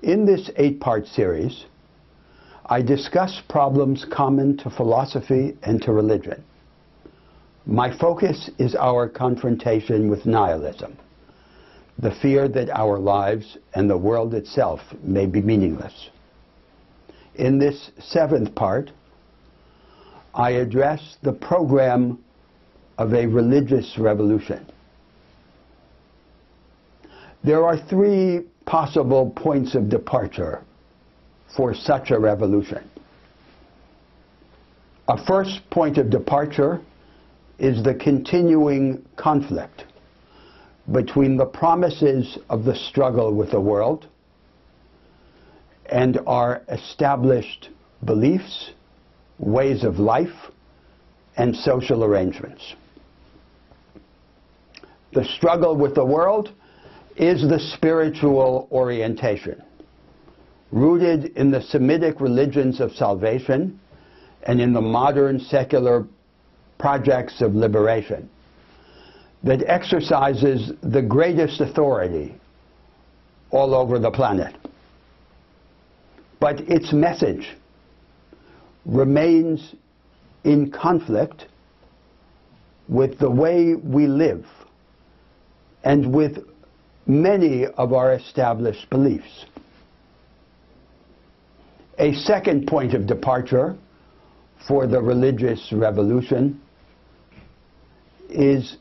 In this 8-part series, I discuss problems common to philosophy and to religion. My focus is our confrontation with nihilism, the fear that our lives and the world itself may be meaningless. In this 7th part, I address the program of a religious revolution. There are 3 possible points of departure for such a revolution. A first point of departure is the continuing conflict between the promises of the struggle with the world and our established beliefs, ways of life, and social arrangements. The struggle with the world is the spiritual orientation, rooted in the Semitic religions of salvation and in the modern secular projects of liberation, that exercises the greatest authority all over the planet. But its message remains in conflict with the way we live and with many of our established beliefs. A second point of departure for the religious revolution is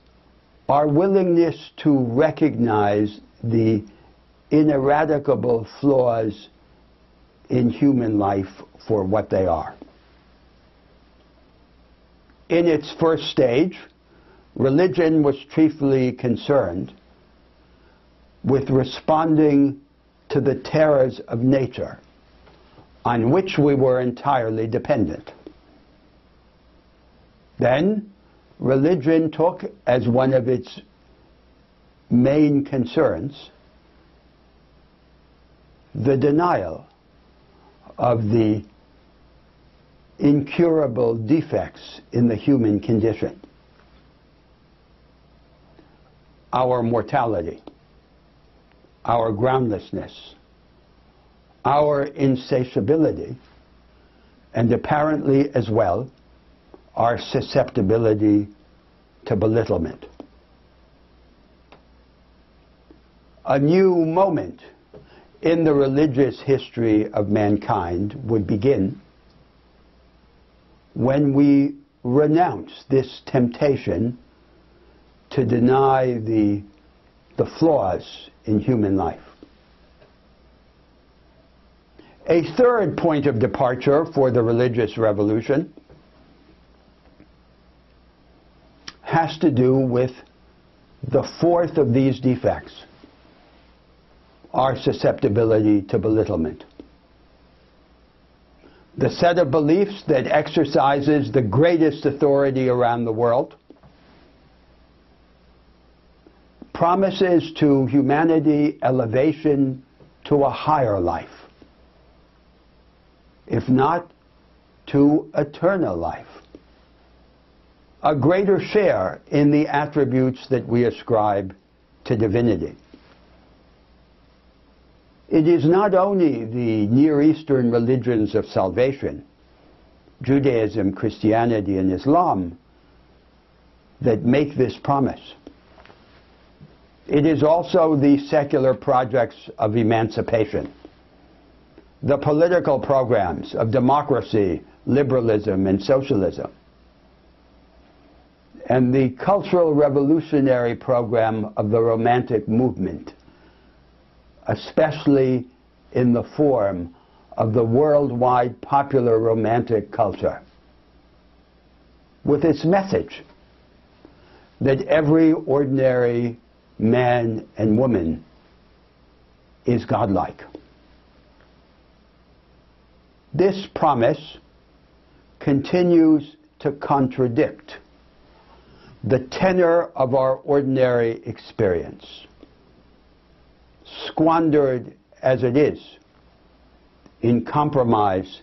our willingness to recognize the ineradicable flaws in human life for what they are. In its first stage, religion was chiefly concerned with responding to the terrors of nature, on which we were entirely dependent. Then, religion took as one of its main concerns the denial of the incurable defects in the human condition. Our mortality, our groundlessness, our insatiability, and apparently as well, our susceptibility to belittlement. A new moment in the religious history of mankind would begin when we renounce this temptation to deny the flaws in human life. A third point of departure for the religious revolution has to do with the fourth of these defects, our susceptibility to belittlement. The set of beliefs that exercises the greatest authority around the world promises to humanity elevation to a higher life, if not to eternal life, a greater share in the attributes that we ascribe to divinity. It is not only the Near Eastern religions of salvation, Judaism, Christianity, and Islam, that make this promise. It is also the secular projects of emancipation, the political programs of democracy, liberalism, and socialism, and the cultural revolutionary program of the Romantic movement, especially in the form of the worldwide popular romantic culture, with its message that every ordinary man and woman is godlike. This promise continues to contradict the tenor of our ordinary experience, squandered as it is in compromise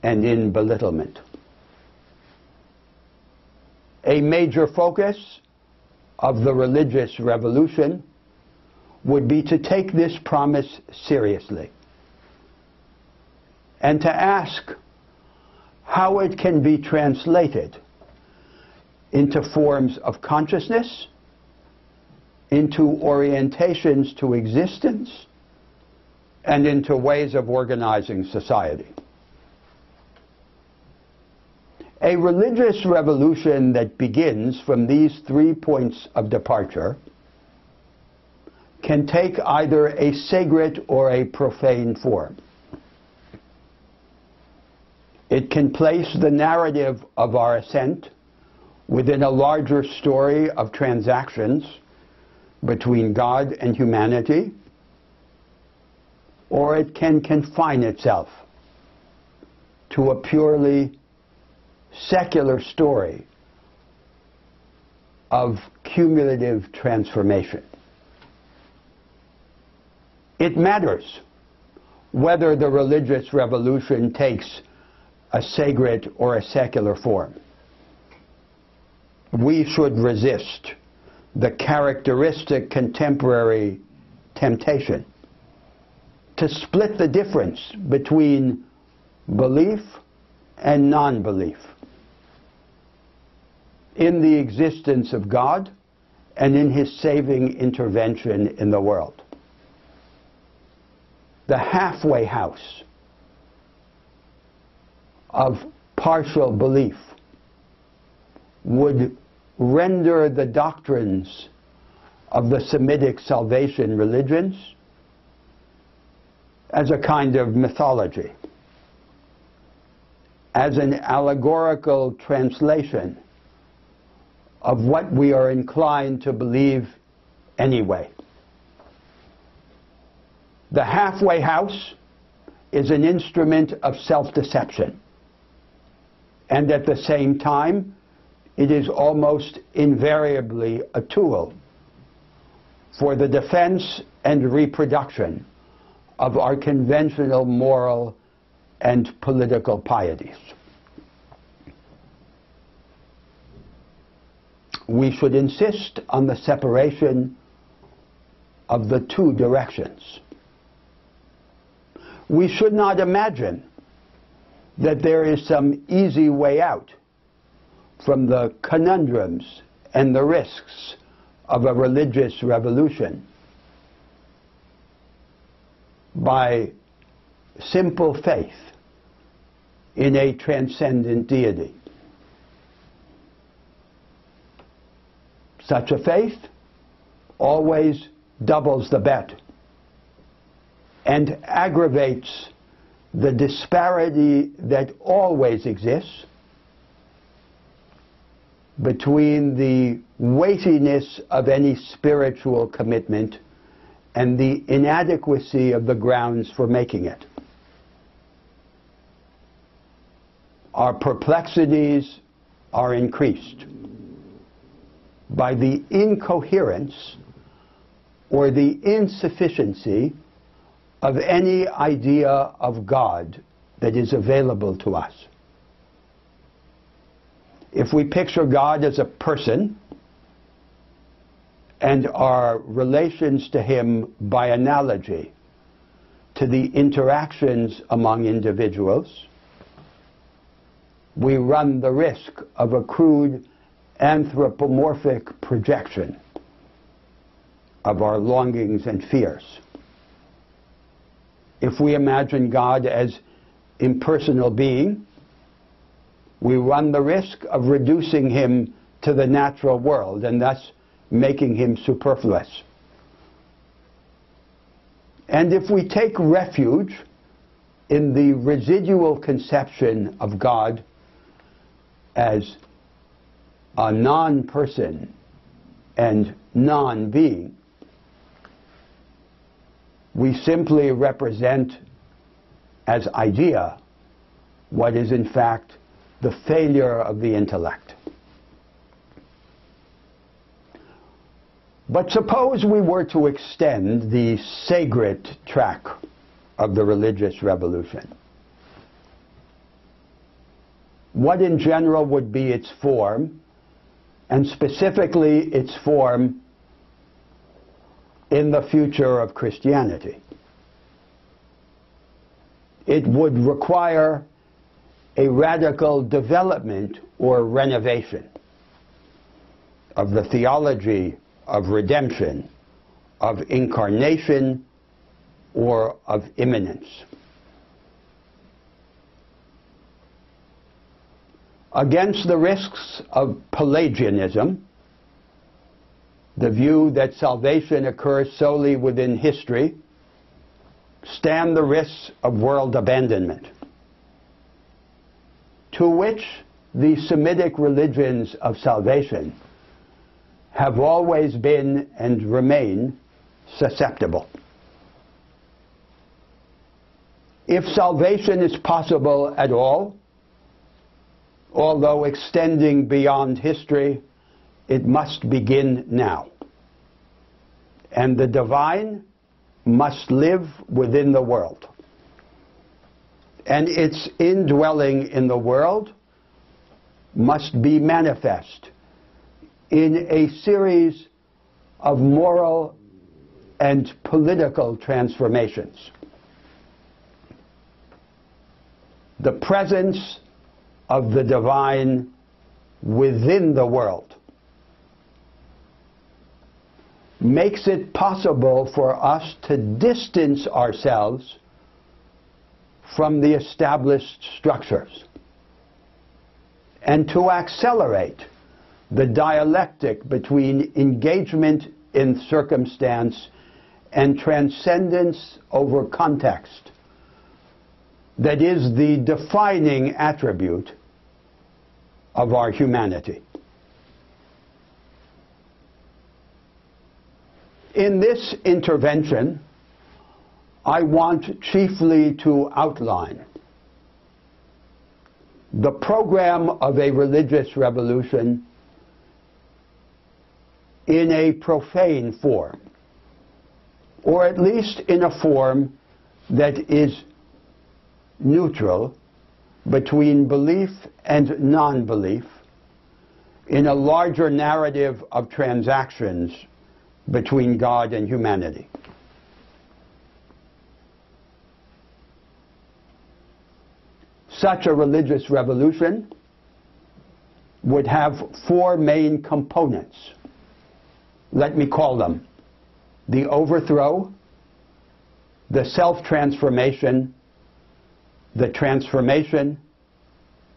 and in belittlement. A major focus of the religious revolution would be to take this promise seriously and to ask how it can be translated into forms of consciousness, into orientations to existence, and into ways of organizing society. A religious revolution that begins from these 3 points of departure can take either a sacred or a profane form. It can place the narrative of our ascent within a larger story of transactions between God and humanity, or it can confine itself to a purely secular story of cumulative transformation. It matters whether the religious revolution takes a sacred or a secular form. We should resist the characteristic contemporary temptation to split the difference between belief and non-belief in the existence of God and in His saving intervention in the world. The halfway house of partial belief would render the doctrines of the Semitic salvation religions as a kind of mythology, as an allegorical translation of what we are inclined to believe anyway. The halfway house is an instrument of self-deception, and at the same time, it is almost invariably a tool for the defense and reproduction of our conventional moral and political pieties. We should insist on the separation of the two directions. We should not imagine that there is some easy way out from the conundrums and the risks of a religious revolution by simple faith in a transcendent deity. Such a faith always doubles the bet and aggravates the disparity that always exists between the weightiness of any spiritual commitment and the inadequacy of the grounds for making it. Our perplexities are increased by the incoherence or the insufficiency of any idea of God that is available to us. If we picture God as a person and our relations to Him by analogy to the interactions among individuals, we run the risk of a crude anthropomorphic projection of our longings and fears. If we imagine God as impersonal being, we run the risk of reducing Him to the natural world and thus making Him superfluous. And if we take refuge in the residual conception of God as a non-person and non-being, we simply represent as idea what is in fact the failure of the intellect. But suppose we were to extend the sacred track of the religious revolution. What in general would be its form, and specifically its form in the future of Christianity. It would require a radical development or renovation of the theology of redemption, of incarnation, or of immanence. Against the risks of Pelagianism, the view that salvation occurs solely within history, stand the risks of world abandonment, to which the Semitic religions of salvation have always been and remain susceptible. If salvation is possible at all, although extending beyond history, it must begin now. And the divine must live within the world. And its indwelling in the world must be manifest in a series of moral and political transformations. The presence of the divine within the world makes it possible for us to distance ourselves from the established structures and to accelerate the dialectic between engagement in circumstance and transcendence over context that is the defining attribute of our humanity. In this intervention, I want chiefly to outline the program of a religious revolution in a profane form, or at least in a form that is neutral between belief and non-belief in a larger narrative of transactions between God and humanity. Such a religious revolution would have four main components. Let me call them: the overthrow, the self-transformation, the transformation,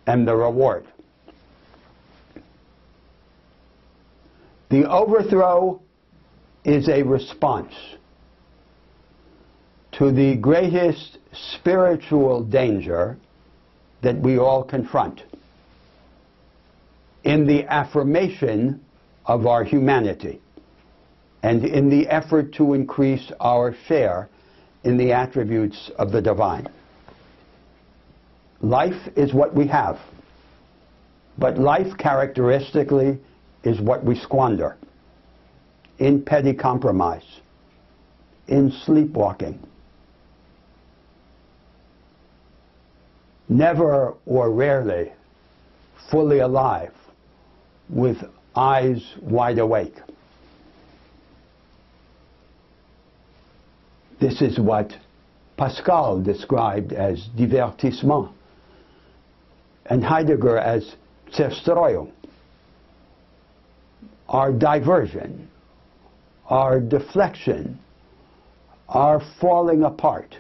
and the reward. The overthrow is a response to the greatest spiritual danger that we all confront in the affirmation of our humanity and in the effort to increase our share in the attributes of the divine. Life is what we have, but life characteristically is what we squander in petty compromise, in sleepwalking. Never or rarely fully alive with eyes wide awake. This is what Pascal described as divertissement and Heidegger as Zerstreuung. Our diversion, our deflection, our falling apart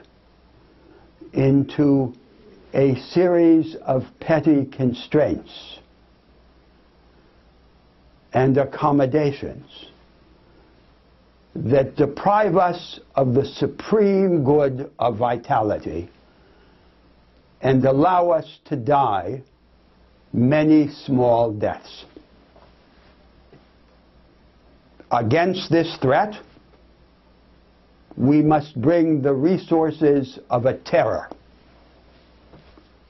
into a series of petty constraints and accommodations that deprive us of the supreme good of vitality and allow us to die many small deaths. Against this threat, we must bring the resources of a terror.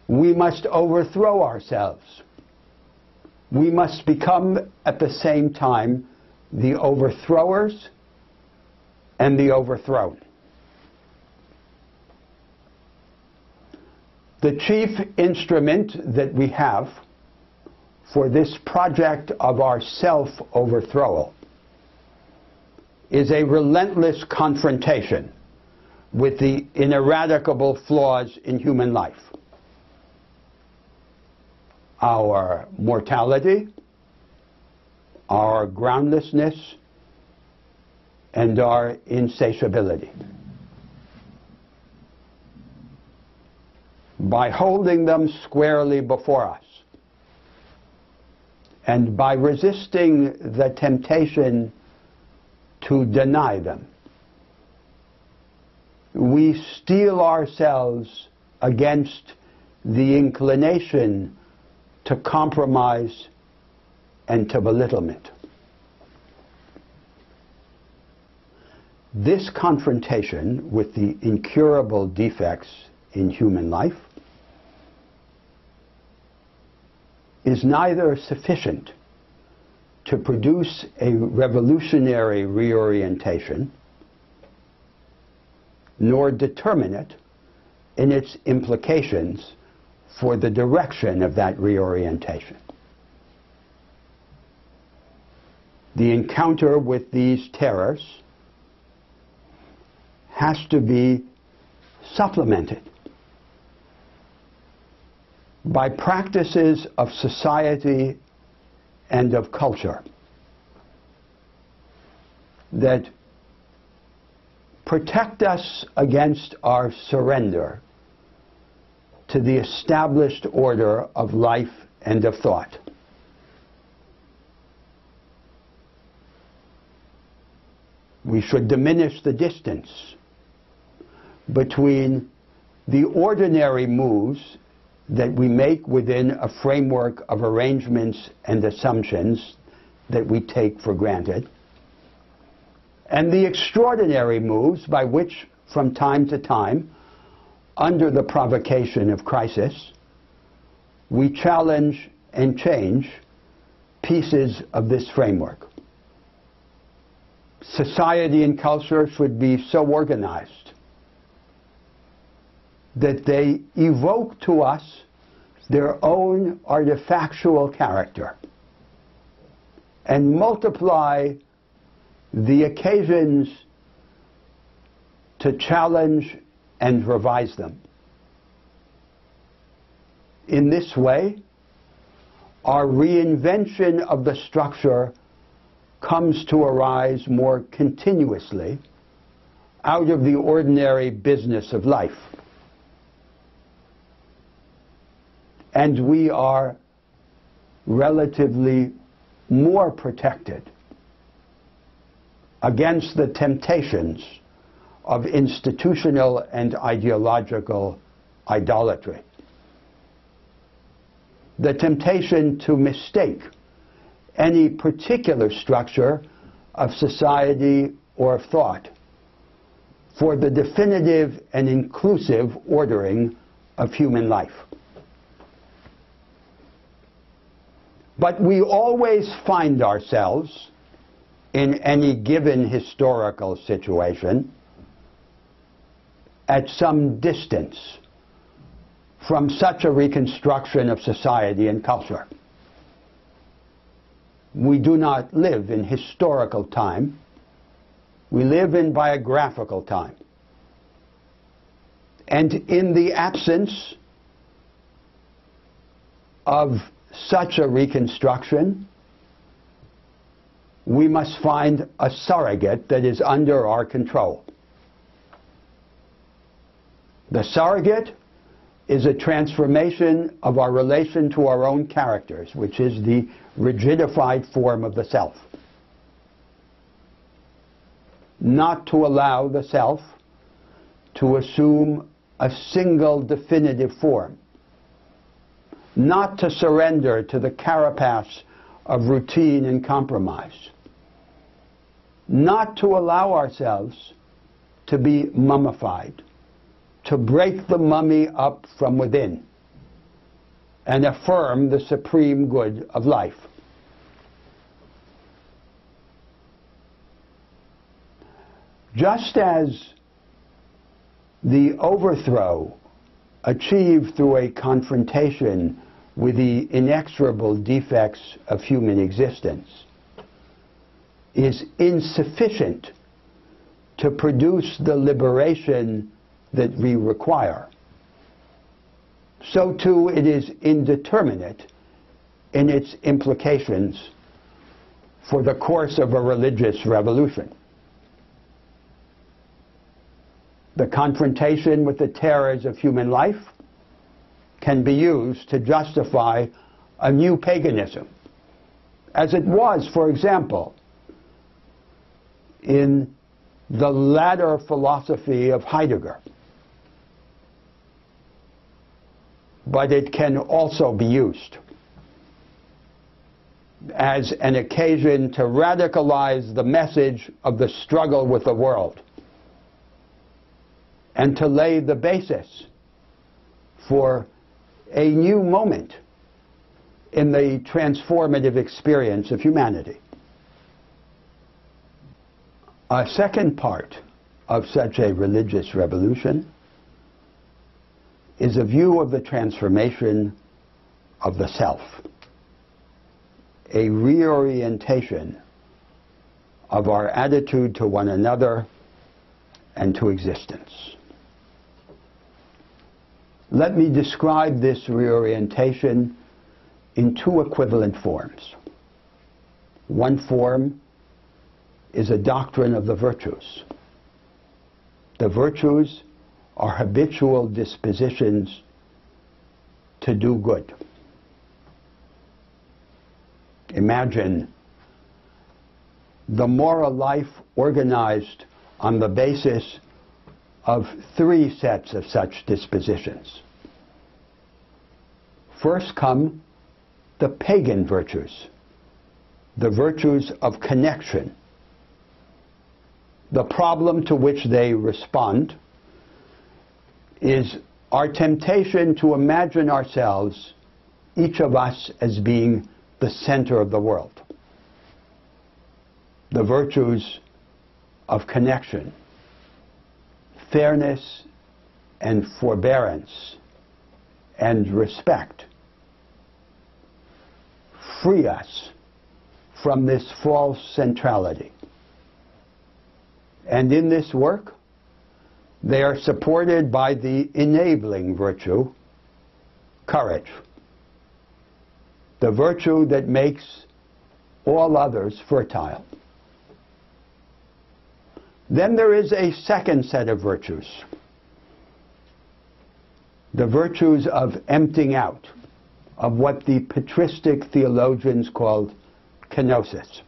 We must overthrow ourselves. We must become at the same time the overthrowers and the overthrown. The chief instrument that we have for this project of our self-overthrowal is a relentless confrontation with the ineradicable flaws in human life. Our mortality, our groundlessness, and our insatiability. By holding them squarely before us, and by resisting the temptation to deny them, we steel ourselves against the inclination to compromise and to belittlement. This confrontation with the incurable defects in human life is neither sufficient to produce a revolutionary reorientation, nor determinate in its implications for the direction of that reorientation. The encounter with these terrors has to be supplemented by practices of society and of culture that protect us against our surrender to the established order of life and of thought. We should diminish the distance between the ordinary moves that we make within a framework of arrangements and assumptions that we take for granted, and the extraordinary moves by which, from time to time, under the provocation of crisis, we challenge and change pieces of this framework. Society and culture should be so organized that they evoke to us their own artifactual character and multiply the occasions to challenge and revise them. In this way, our reinvention of the structure comes to arise more continuously out of the ordinary business of life. And we are relatively more protected against the temptations of institutional and ideological idolatry. The temptation to mistake any particular structure of society or of thought for the definitive and inclusive ordering of human life. But we always find ourselves in any given historical situation at some distance from such a reconstruction of society and culture. We do not live in historical time. We live in biographical time. And in the absence of such a reconstruction, we must find a surrogate that is under our control. The surrogate is a transformation of our relation to our own characters, which is the rigidified form of the self. Not to allow the self to assume a single definitive form. Not to surrender to the carapace of routine and compromise. Not to allow ourselves to be mummified, to break the mummy up from within and affirm the supreme good of life. Just as the overthrow achieved through a confrontation with the inexorable defects of human existence is insufficient to produce the liberation that we require, so too it is indeterminate in its implications for the course of a religious revolution. The confrontation with the terrors of human life can be used to justify a new paganism, as it was, for example, in the latter philosophy of Heidegger. But it can also be used as an occasion to radicalize the message of the struggle with the world and to lay the basis for a new moment in the transformative experience of humanity. A second part of such a religious revolution is a view of the transformation of the self, a reorientation of our attitude to one another and to existence. Let me describe this reorientation in two equivalent forms. One form is a doctrine of the virtues. The virtues are habitual dispositions to do good. Imagine the moral life organized on the basis of three sets of such dispositions. First come the pagan virtues, the virtues of connection. The problem to which they respond is our temptation to imagine ourselves, each of us, as being the center of the world. The virtues of connection, fairness and forbearance and respect free us from this false centrality. And in this work, they are supported by the enabling virtue, courage, the virtue that makes all others fertile. Then there is a second set of virtues, the virtues of emptying out, of what the patristic theologians called kenosis.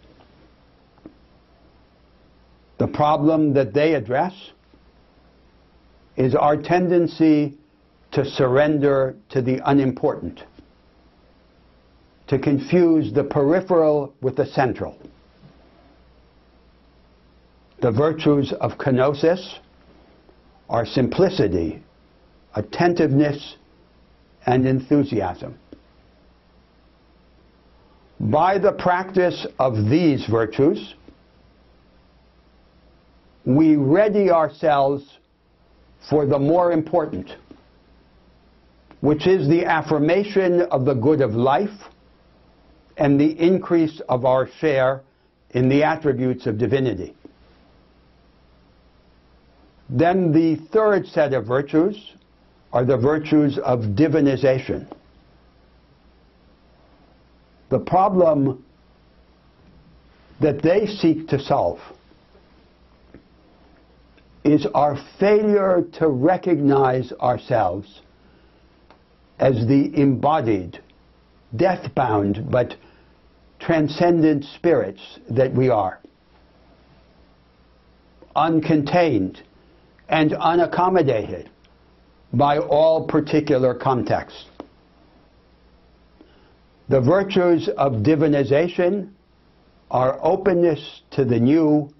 The problem that they address is our tendency to surrender to the unimportant, to confuse the peripheral with the central. The virtues of kenosis are simplicity, attentiveness, and enthusiasm. By the practice of these virtues, we ready ourselves for the more important, which is the affirmation of the good of life and the increase of our share in the attributes of divinity. Then the third set of virtues are the virtues of divinization. The problem that they seek to solve is our failure to recognize ourselves as the embodied, death-bound, but transcendent spirits that we are, uncontained and unaccommodated by all particular contexts. The virtues of divinization are openness to the new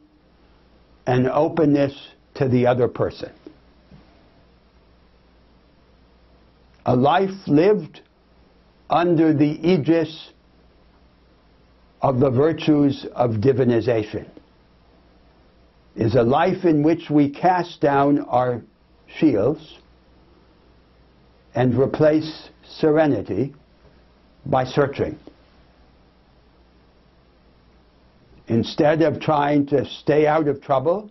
and openness to the other person. A life lived under the aegis of the virtues of divinization is a life in which we cast down our shields and replace serenity by searching. Instead of trying to stay out of trouble,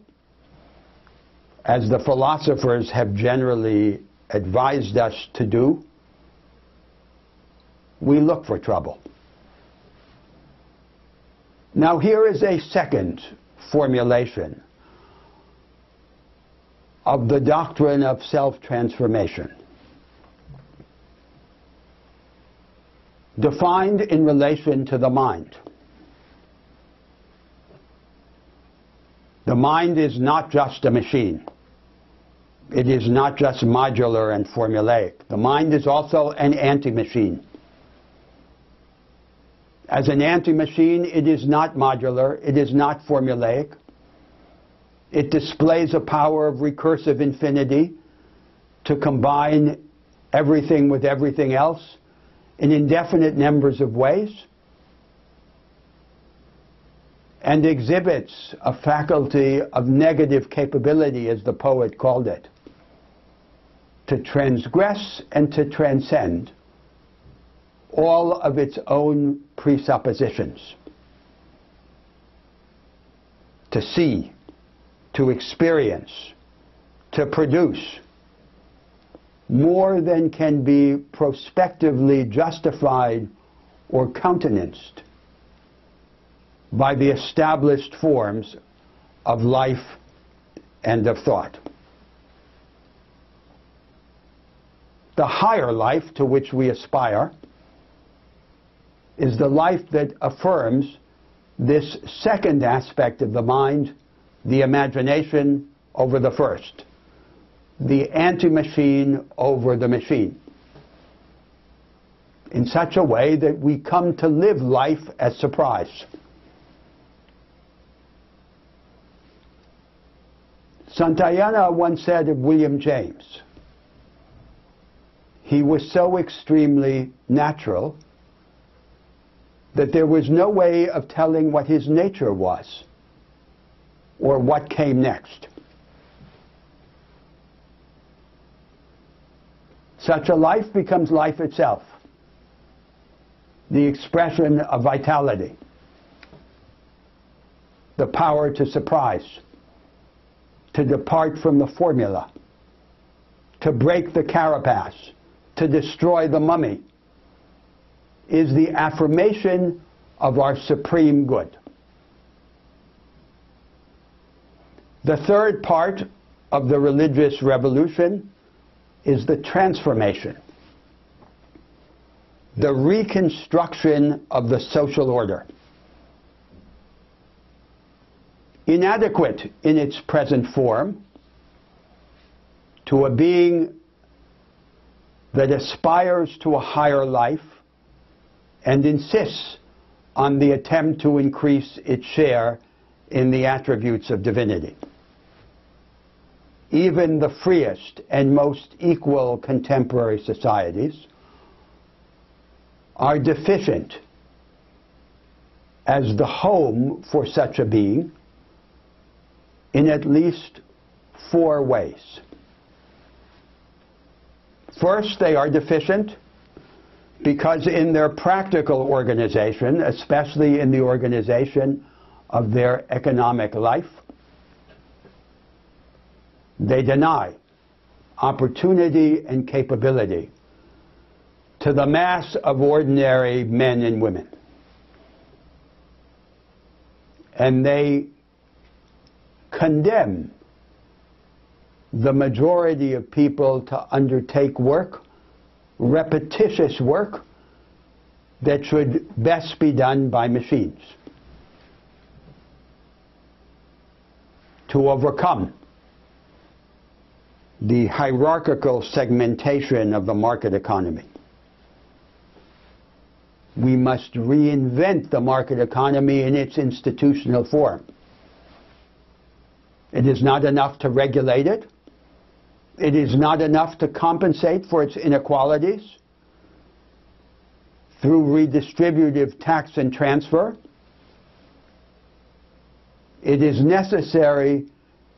as the philosophers have generally advised us to do, we look for trouble. Now here is a second formulation of the doctrine of self-transformation, defined in relation to the mind. The mind is not just a machine. It is not just modular and formulaic. The mind is also an anti-machine. As an anti-machine, it is not modular, it is not formulaic. It displays a power of recursive infinity to combine everything with everything else in indefinite numbers of ways, and exhibits a faculty of negative capability, as the poet called it, to transgress and to transcend all of its own presuppositions, to see, to experience, to produce more than can be prospectively justified or countenanced by the established forms of life and of thought. The higher life to which we aspire is the life that affirms this second aspect of the mind, the imagination over the first, the anti-machine over the machine, in such a way that we come to live life as surprise. Santayana once said of William James, he was so extremely natural that there was no way of telling what his nature was or what came next. Such a life becomes life itself, the expression of vitality, the power to surprise, to depart from the formula, to break the carapace, to destroy the mummy, is the affirmation of our supreme good. The third part of the religious revolution is the transformation, the reconstruction of the social order. Inadequate in its present form to a being that aspires to a higher life and insists on the attempt to increase its share in the attributes of divinity. Even the freest and most equal contemporary societies are deficient as the home for such a being in at least 4 ways. First, they are deficient because in their practical organization, especially in the organization of their economic life, they deny opportunity and capability to the mass of ordinary men and women. And they condemn the majority of people to undertake work, repetitious work, that should best be done by machines. To overcome the hierarchical segmentation of the market economy, we must reinvent the market economy in its institutional form. It is not enough to regulate it. It is not enough to compensate for its inequalities through redistributive tax and transfer. It is necessary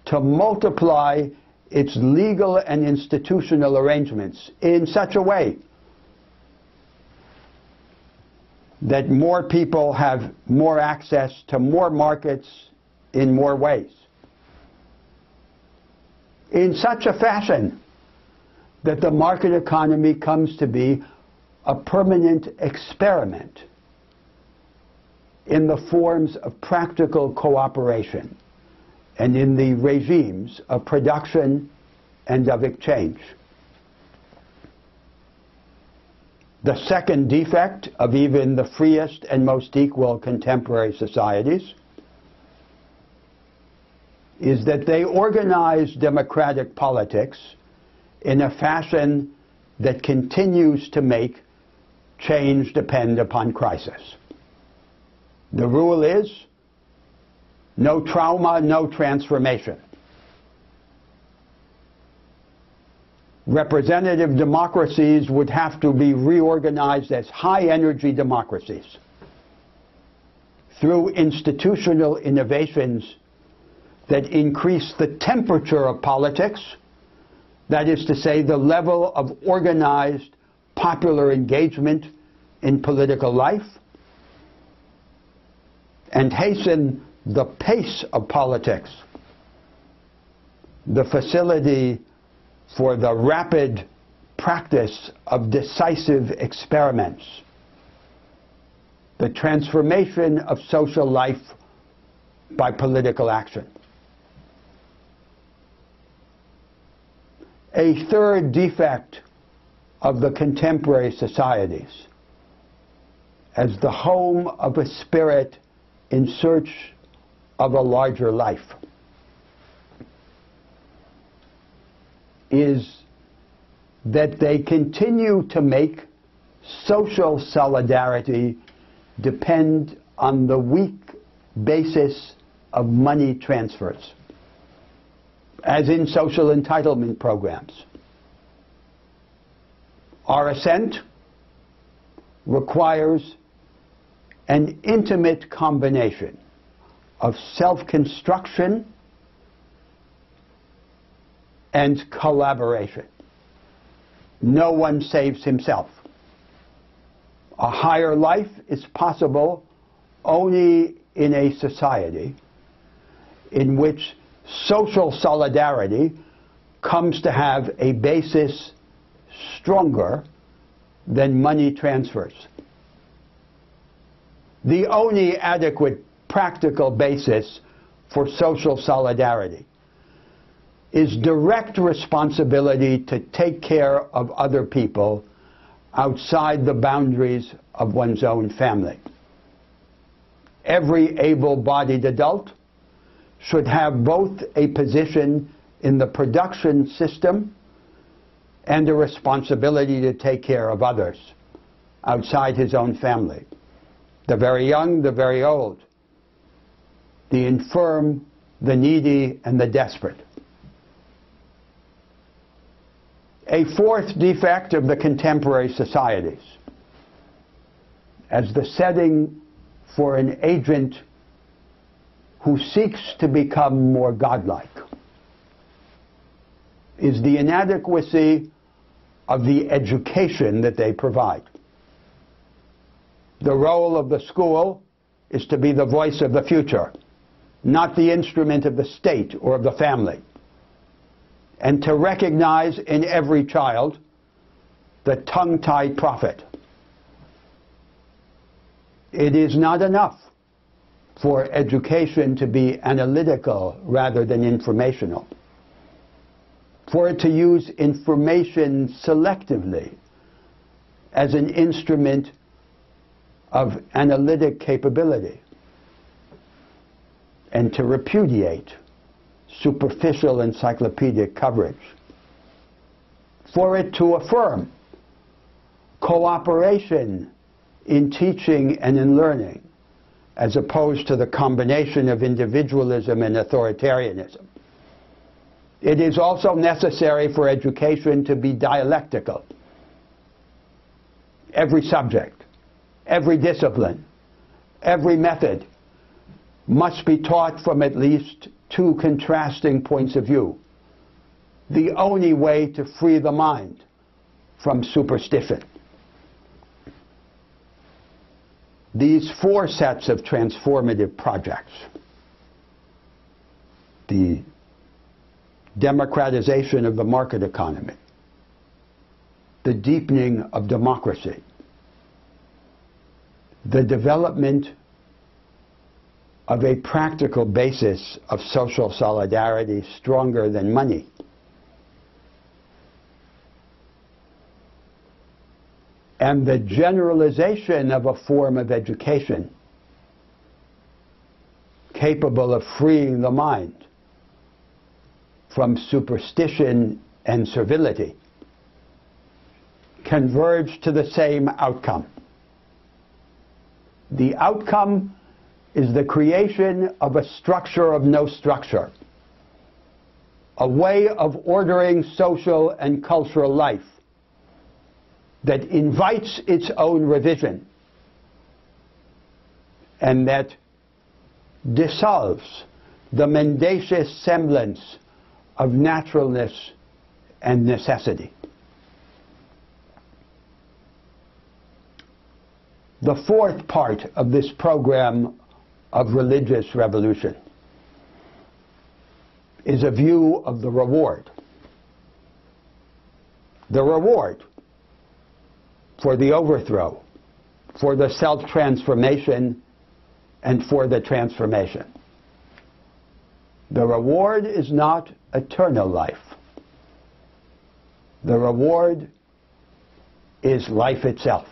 to multiply its legal and institutional arrangements in such a way that more people have more access to more markets in more ways, in such a fashion that the market economy comes to be a permanent experiment in the forms of practical cooperation and in the regimes of production and of exchange. The second defect of even the freest and most equal contemporary societies is that they organize democratic politics in a fashion that continues to make change depend upon crisis. The rule is no trauma, no transformation. Representative democracies would have to be reorganized as high-energy democracies through institutional innovations that increase the temperature of politics, that is to say, the level of organized popular engagement in political life, and hasten the pace of politics, the facility for the rapid practice of decisive experiments, the transformation of social life by political action. A third defect of the contemporary societies, as the home of a spirit in search of a larger life, is that they continue to make social solidarity depend on the weak basis of money transfers, as in social entitlement programs. Our assent requires an intimate combination of self-construction and collaboration. No one saves himself. A higher life is possible only in a society in which social solidarity comes to have a basis stronger than money transfers. The only adequate practical basis for social solidarity is direct responsibility to take care of other people outside the boundaries of one's own family. Every able-bodied adult should have both a position in the production system and a responsibility to take care of others outside his own family. The very young, the very old, the infirm, the needy, and the desperate. A fourth defect of the contemporary societies, as the setting for an agent who seeks to become more godlike, is the inadequacy of the education that they provide. The role of the school is to be the voice of the future, not the instrument of the state or of the family, and to recognize in every child the tongue-tied prophet. It is not enough for education to be analytical rather than informational, for it to use information selectively as an instrument of analytic capability, and to repudiate superficial encyclopedic coverage, for it to affirm cooperation in teaching and in learning, as opposed to the combination of individualism and authoritarianism. It is also necessary for education to be dialectical. Every subject, every discipline, every method must be taught from at least two contrasting points of view, the only way to free the mind from superstition. these four sets of transformative projects: the democratization of the market economy, the deepening of democracy, the development of a practical basis of social solidarity stronger than money, and the generalization of a form of education capable of freeing the mind from superstition and servility, converge to the same outcome. The outcome is the creation of a structure of no structure, a way of ordering social and cultural life that invites its own revision and that dissolves the mendacious semblance of naturalness and necessity. The fourth part of this program of religious revolution is a view of the reward. The reward for the overthrow, for the self-transformation, and for the transformation. The reward is not eternal life. The reward is life itself.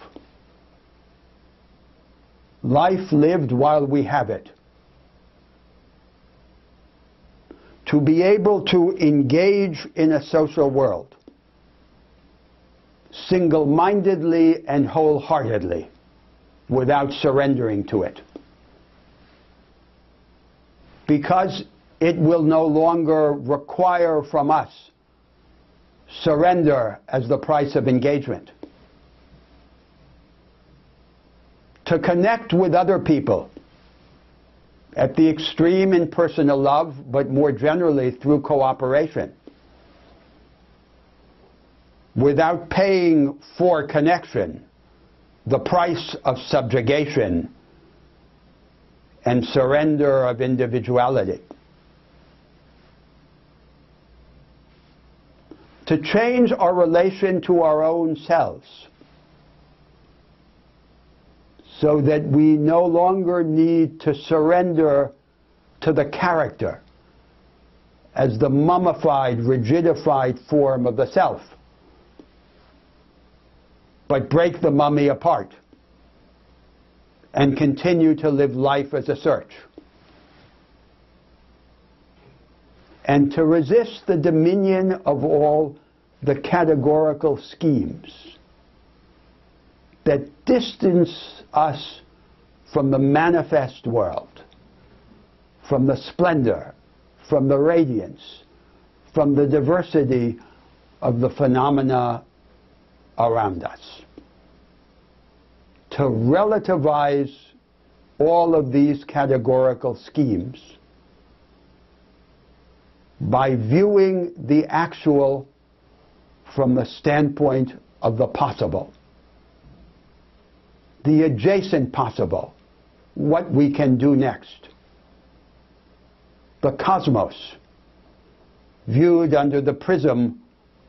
Life lived while we have it. To be able to engage in a social world single-mindedly and wholeheartedly without surrendering to it. Because it will no longer require from us surrender as the price of engagement. To connect with other people at the extreme in personal love, but more generally through cooperation, without paying for connection the price of subjugation and surrender of individuality. To change our relation to our own selves so that we no longer need to surrender to the character as the mummified, rigidified form of the self, but break the mummy apart and continue to live life as a search. And to resist the dominion of all the categorical schemes that distance us from the manifest world, from the splendor, from the radiance, from the diversity of the phenomena around us. To relativize all of these categorical schemes by viewing the actual from the standpoint of the possible, the adjacent possible, what we can do next, the cosmos viewed under the prism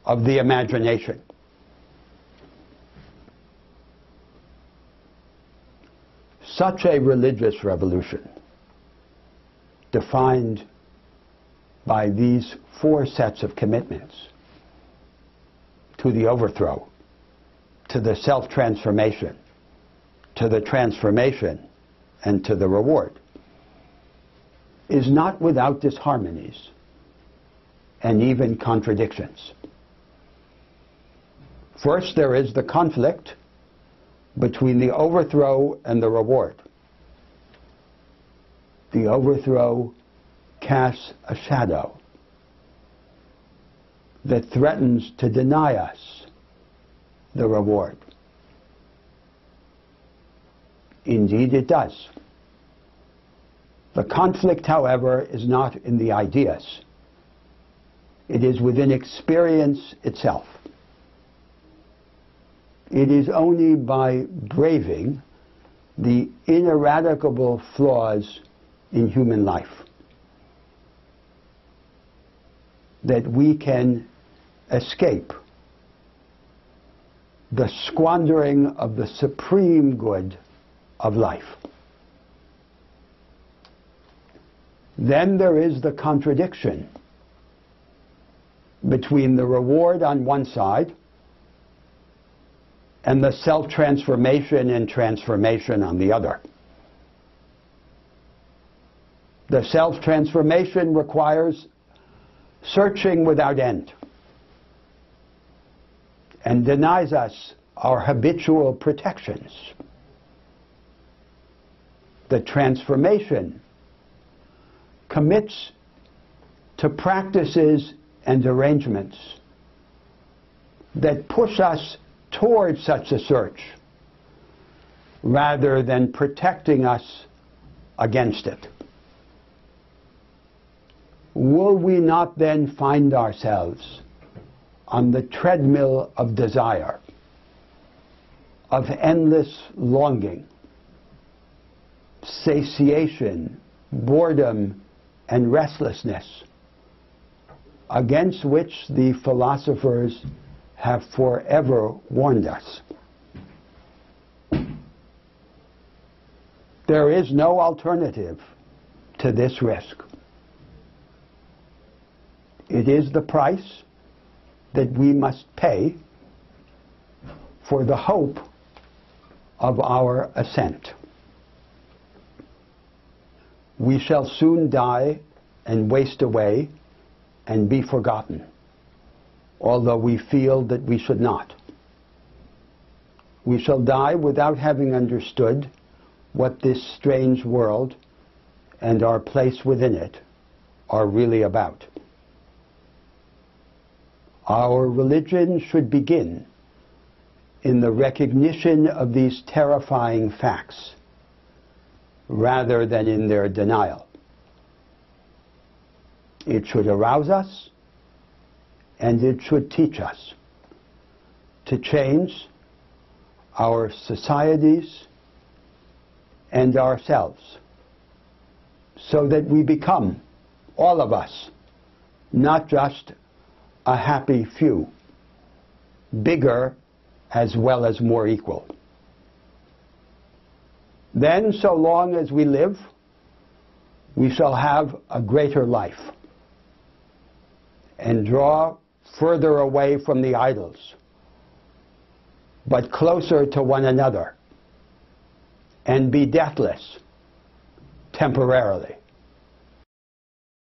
of the imagination. Such a religious revolution, defined by these four sets of commitments to the overthrow, to the self-transformation, to the transformation, and to the reward, is not without disharmonies and even contradictions. First, there is the conflict between the overthrow and the reward. The overthrow casts a shadow that threatens to deny us the reward. Indeed, it does. The conflict, however, is not in the ideas. It is within experience itself. It is only by braving the ineradicable flaws in human life, that we can escape the squandering of the supreme good of life. Then there is the contradiction between the reward on one side and the self-transformation and transformation on the other. The self-transformation requires searching without end and denies us our habitual protections. The transformation commits to practices and arrangements that push us towards such a search rather than protecting us against it. Will we not then find ourselves on the treadmill of desire, of endless longing, satiation, boredom, and restlessness, against which the philosophers have forever warned us? There is no alternative to this risk. It is the price that we must pay for the hope of our ascent. We shall soon die and waste away and be forgotten, although we feel that we should not. We shall die without having understood what this strange world and our place within it are really about. Our religion should begin in the recognition of these terrifying facts rather than in their denial. It should arouse us and it should teach us to change our societies and ourselves so that we become, all of us, not just a happy few, bigger as well as more equal. Then, so long as we live, we shall have a greater life and draw further away from the idols, but closer to one another, and be deathless temporarily.